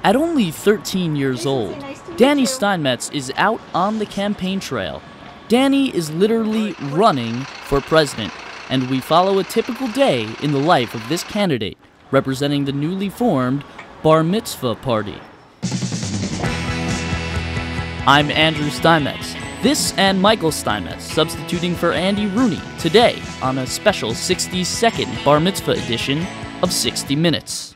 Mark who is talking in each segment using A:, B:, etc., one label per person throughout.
A: At only 13 years old, Danny Steinmetz is out on the campaign trail. Danny is literally running for president, and we follow a typical day in the life of this candidate, representing the newly formed Bar Mitzvah Party. I'm Andrew Steinmetz. This and Michael Steinmetz, substituting for Andy Rooney, today on a special 60-second Bar Mitzvah edition of 60 Minutes.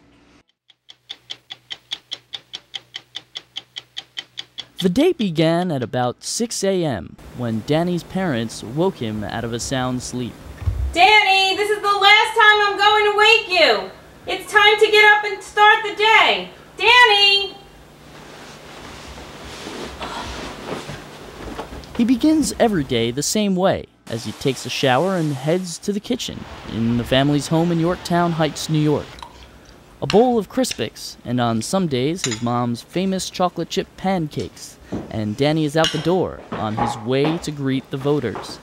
A: The day began at about 6 a.m. when Danny's parents woke him out of a sound sleep.
B: Danny, this is the last time I'm going to wake you. It's time to get up and start the day. Danny!
A: He begins every day the same way, as he takes a shower and heads to the kitchen in the family's home in Yorktown Heights, New York. A bowl of Crispix, and on some days his mom's famous chocolate chip pancakes, and Danny is out the door on his way to greet the voters.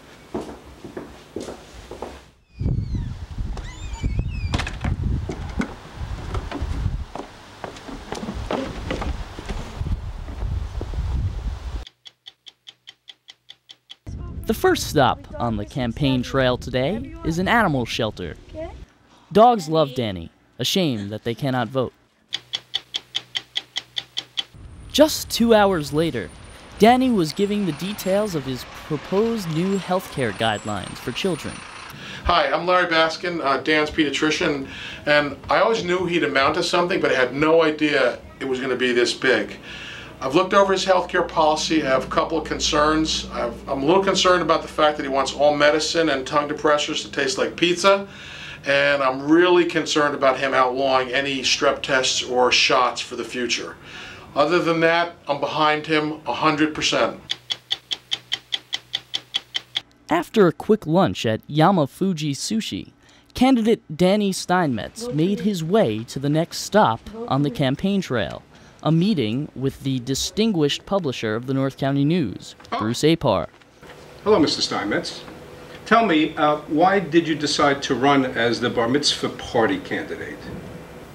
A: The first stop on the campaign trail today is an animal shelter. Dogs love Danny. A shame that they cannot vote. Just 2 hours later, Danny was giving the details of his proposed new healthcare guidelines for children.
C: Hi, I'm Larry Baskin, Dan's pediatrician, and I always knew he'd amount to something, but I had no idea it was going to be this big. I've looked over his healthcare policy. I have a couple of concerns. I'm a little concerned about the fact that he wants all medicine and tongue depressors to taste like pizza. And I'm really concerned about him outlawing any strep tests or shots for the future. Other than that, I'm behind him 100%.
A: After a quick lunch at Yamafuji Sushi, candidate Danny Steinmetz made his way to the next stop on the campaign trail, a meeting with the distinguished publisher of the North County News, Bruce Apar.
D: Hello, Mr. Steinmetz. Tell me, why did you decide to run as the Bar Mitzvah Party candidate?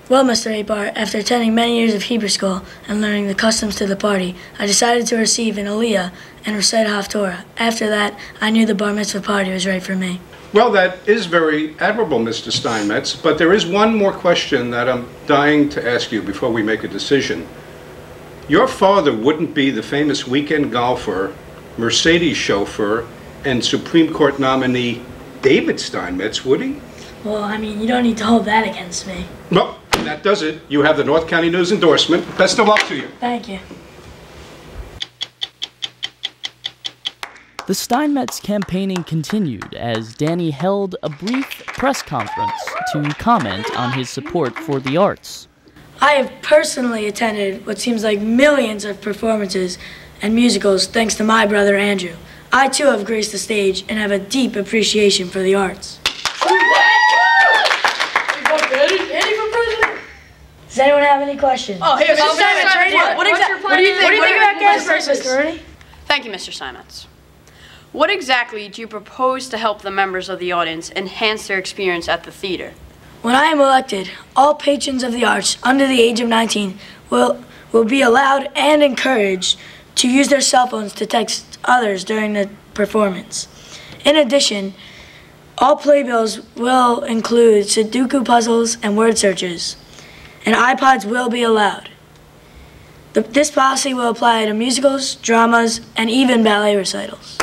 E: Well, Mr. Apar, after attending many years of Hebrew school and learning the customs to the party, I decided to receive an Aliyah and recite Haftorah. After that, I knew the Bar Mitzvah Party was right for me.
D: Well, that is very admirable, Mr. Steinmetz, but there is one more question that I'm dying to ask you before we make a decision. Your father wouldn't be the famous weekend golfer, Mercedes chauffeur, and Supreme Court nominee David Steinmetz, would he?
E: Well, I mean, you don't need to hold that against me.
D: Well, that does it. You have the North County News endorsement. Best of luck to you.
E: Thank you.
A: The Steinmetz campaigning continued as Danny held a brief press conference to comment on his support for the arts.
E: I have personally attended what seems like millions of performances and musicals thanks to my brother Andrew. I too have graced the stage and have a deep appreciation for the arts. Does anyone have any questions?
F: Oh, here, Mr. Steinmetz, right here. What do you think about gas prices?
E: Mr. Rooney?
F: Thank you, Mr. Steinmetz. What exactly do you propose to help the members of the audience enhance their experience at the theater?
E: When I am elected, all patrons of the arts under the age of 19 will be allowed and encouraged to use their cell phones to text others during the performance. In addition, all playbills will include Sudoku puzzles and word searches, and iPods will be allowed. This policy will apply to musicals, dramas, and even ballet recitals.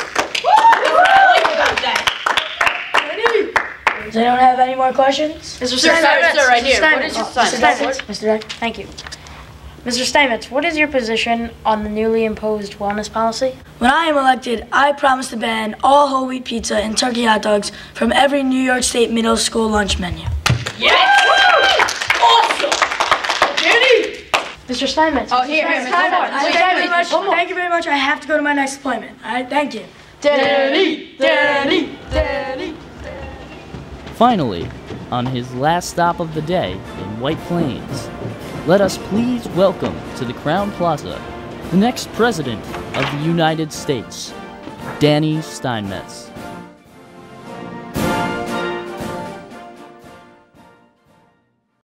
E: Does anyone have any more questions?
F: Mr. Steinmetz, right here. What is your
E: Steinmetz? Mr. Deck, thank you.
G: Mr. Steinmetz, what is your position on the newly imposed wellness policy?
E: When I am elected, I promise to ban all whole wheat pizza and turkey hot dogs from every New York State middle school lunch menu.
F: Yes! Awesome!
G: Danny! Mr. Steinmetz.
F: Oh, here, Mr. Steinmetz.
E: Thank you very much. I have to go to my next appointment. All right, thank you.
F: Danny! Danny! Danny!
A: Finally, on his last stop of the day in White Plains, let us please welcome to the Crown Plaza the next President of the United States, Danny Steinmetz.